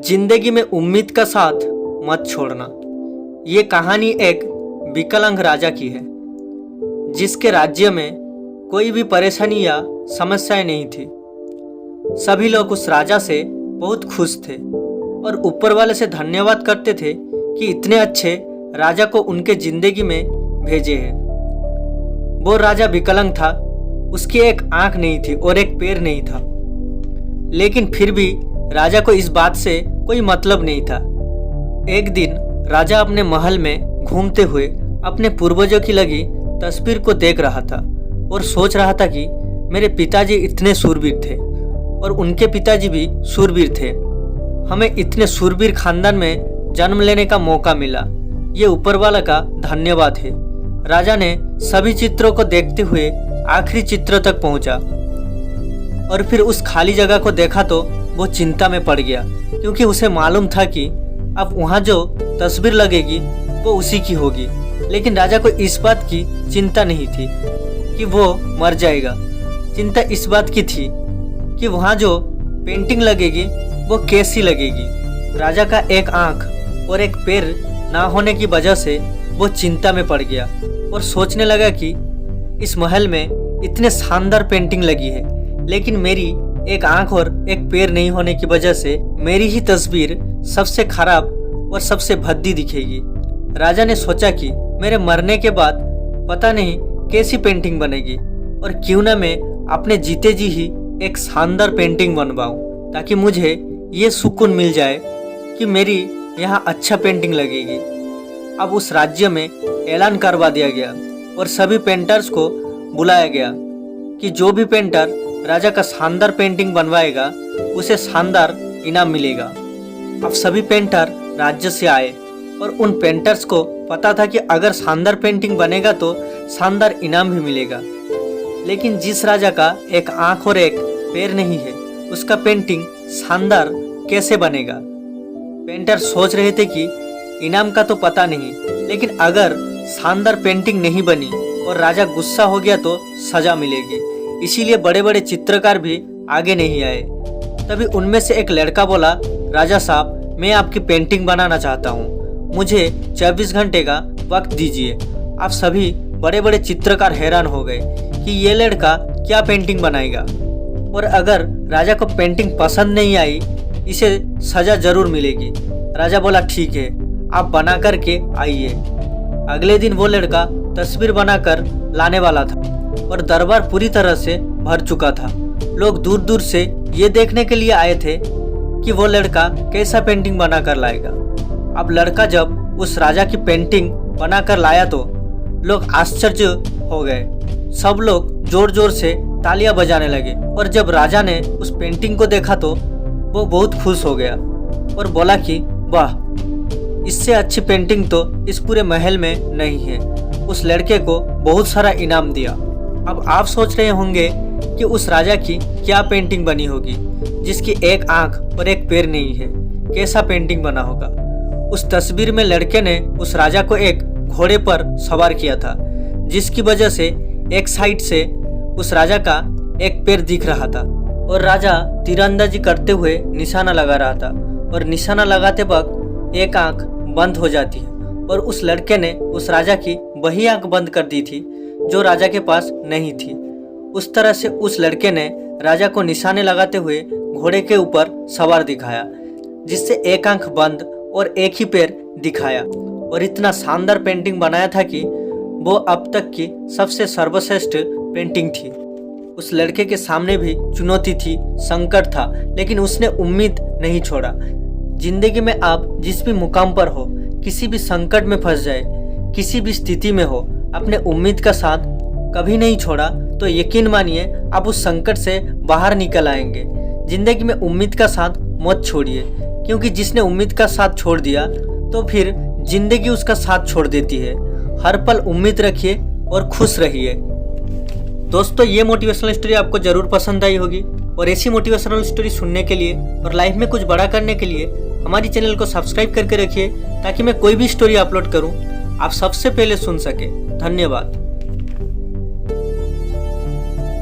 जिंदगी में उम्मीद का साथ मत छोड़ना। ये कहानी एक विकलांग राजा की है जिसके राज्य में कोई भी परेशानी या समस्याएं नहीं थी। सभी लोग उस राजा से बहुत खुश थे और ऊपर वाले से धन्यवाद करते थे कि इतने अच्छे राजा को उनके जिंदगी में भेजे हैं। वो राजा विकलांग था, उसकी एक आंख नहीं थी और एक पैर नहीं था, लेकिन फिर भी राजा को इस बात से कोई मतलब नहीं था। एक दिन राजा अपने महल में घूमते हुए अपने पूर्वजों की लगी तस्वीर को देख रहा था और सोच रहा था कि मेरे पिताजी इतने शूरवीर थे और उनके पिताजी भी शूरवीर थे। हमें इतने शूरवीर खानदान में जन्म लेने का मौका मिला, ये ऊपर वाला का धन्यवाद है। राजा ने सभी चित्रों को देखते हुए आखिरी चित्र तक पहुंचा और फिर उस खाली जगह को देखा तो वो चिंता में पड़ गया, क्योंकि उसे मालूम था कि अब वहाँ जो तस्वीर लगेगी वो उसी की होगी। लेकिन राजा को इस बात की चिंता नहीं थी कि वो मर जाएगा। चिंता इस बात की थी कि वहाँ जो पेंटिंग लगेगी वो कैसी लगेगी। राजा का एक आंख और एक पैर ना होने की वजह से वो चिंता में पड़ गया और सोचने लगा कि इस महल में इतने शानदार पेंटिंग लगी है, लेकिन मेरी एक आंख और एक पैर नहीं होने की वजह से मेरी ही तस्वीर सबसे खराब और सबसे भद्दी दिखेगी। राजा ने सोचा कि मेरे मरने के बाद पता नहीं कैसी पेंटिंग बनेगी और क्यों ना मैं अपने जीते जी ही एक शानदार पेंटिंग बनवाऊं, ताकि मुझे ये सुकून मिल जाए कि मेरी यहाँ अच्छा पेंटिंग लगेगी। अब उस राज्य में ऐलान करवा दिया गया और सभी पेंटर्स को बुलाया गया कि जो भी पेंटर राजा का शानदार पेंटिंग बनवाएगा उसे शानदार इनाम मिलेगा। अब सभी पेंटर राज्य से आए और उन पेंटर्स को पता था कि अगर शानदार पेंटिंग बनेगा तो शानदार इनाम भी मिलेगा। लेकिन जिस राजा का एक आंख और एक पैर नहीं है, उसका पेंटिंग शानदार कैसे बनेगा। पेंटर सोच रहे थे कि इनाम का तो पता नहीं, लेकिन अगर शानदार पेंटिंग नहीं बनी और राजा गुस्सा हो गया तो सजा मिलेगी। इसीलिए बड़े बड़े चित्रकार भी आगे नहीं आए। तभी उनमें से एक लड़का बोला, राजा साहब, मैं आपकी पेंटिंग बनाना चाहता हूँ, मुझे 24 घंटे का वक्त दीजिए। आप सभी बड़े बड़े चित्रकार हैरान हो गए कि ये लड़का क्या पेंटिंग बनाएगा, और अगर राजा को पेंटिंग पसंद नहीं आई इसे सजा जरूर मिलेगी। राजा बोला, ठीक है, आप बना करके आइए। अगले दिन वो लड़का तस्वीर बनाकर लाने वाला था और दरबार पूरी तरह से भर चुका था। लोग दूर दूर से ये देखने के लिए आए थे कि वो लड़का कैसा पेंटिंग बनाकर लाएगा। अब लड़का जब उस राजा की पेंटिंग बनाकर लाया तो लोग आश्चर्य हो गए। सब लोग जोर जोर से तालियां बजाने लगे और जब राजा ने उस पेंटिंग को देखा तो वो बहुत खुश हो गया और बोला कि वाह, इससे अच्छी पेंटिंग तो इस पूरे महल में नहीं है। उस लड़के को बहुत सारा इनाम दिया। अब आप सोच रहे होंगे कि उस राजा की क्या पेंटिंग बनी होगी जिसकी एक आंख और एक पैर नहीं है, कैसा पेंटिंग बना होगा। उस तस्वीर में लड़के ने उस राजा को एक घोड़े पर सवार किया था, जिसकी वजह से एक साइड से उस राजा का एक पैर दिख रहा था और राजा तीरंदाजी करते हुए निशाना लगा रहा था और निशाना लगाते वक्त एक आंख बंद हो जाती है और उस लड़के ने उस राजा की वही आंख बंद कर दी थी जो राजा के पास नहीं थी। उस तरह से उस लड़के ने राजा को निशाने लगाते हुए घोड़े के ऊपर सवार दिखाया, जिससे एक आंख बंद और एक ही पैर दिखाया और इतना शानदार पेंटिंग बनाया था कि वो अब तक की सबसे सर्वश्रेष्ठ पेंटिंग थी। उस लड़के के सामने भी चुनौती थी, संकट था, लेकिन उसने उम्मीद नहीं छोड़ा। जिंदगी में आप जिस भी मुकाम पर हो, किसी भी संकट में फंस जाए, किसी भी स्थिति में हो, अपने उम्मीद का साथ कभी नहीं छोड़ा तो यकीन मानिए आप उस संकट से बाहर निकल आएंगे। जिंदगी में उम्मीद का साथ मत छोड़िए, क्योंकि जिसने उम्मीद का साथ छोड़ दिया तो फिर जिंदगी उसका साथ छोड़ देती है। हर पल उम्मीद रखिए और खुश रहिए। दोस्तों, ये मोटिवेशनल स्टोरी आपको जरूर पसंद आई होगी और ऐसी मोटिवेशनल स्टोरी सुनने के लिए और लाइफ में कुछ बड़ा करने के लिए हमारी चैनल को सब्सक्राइब करके रखिए, ताकि मैं कोई भी स्टोरी अपलोड करूं आप सबसे पहले सुन सके। धन्यवाद।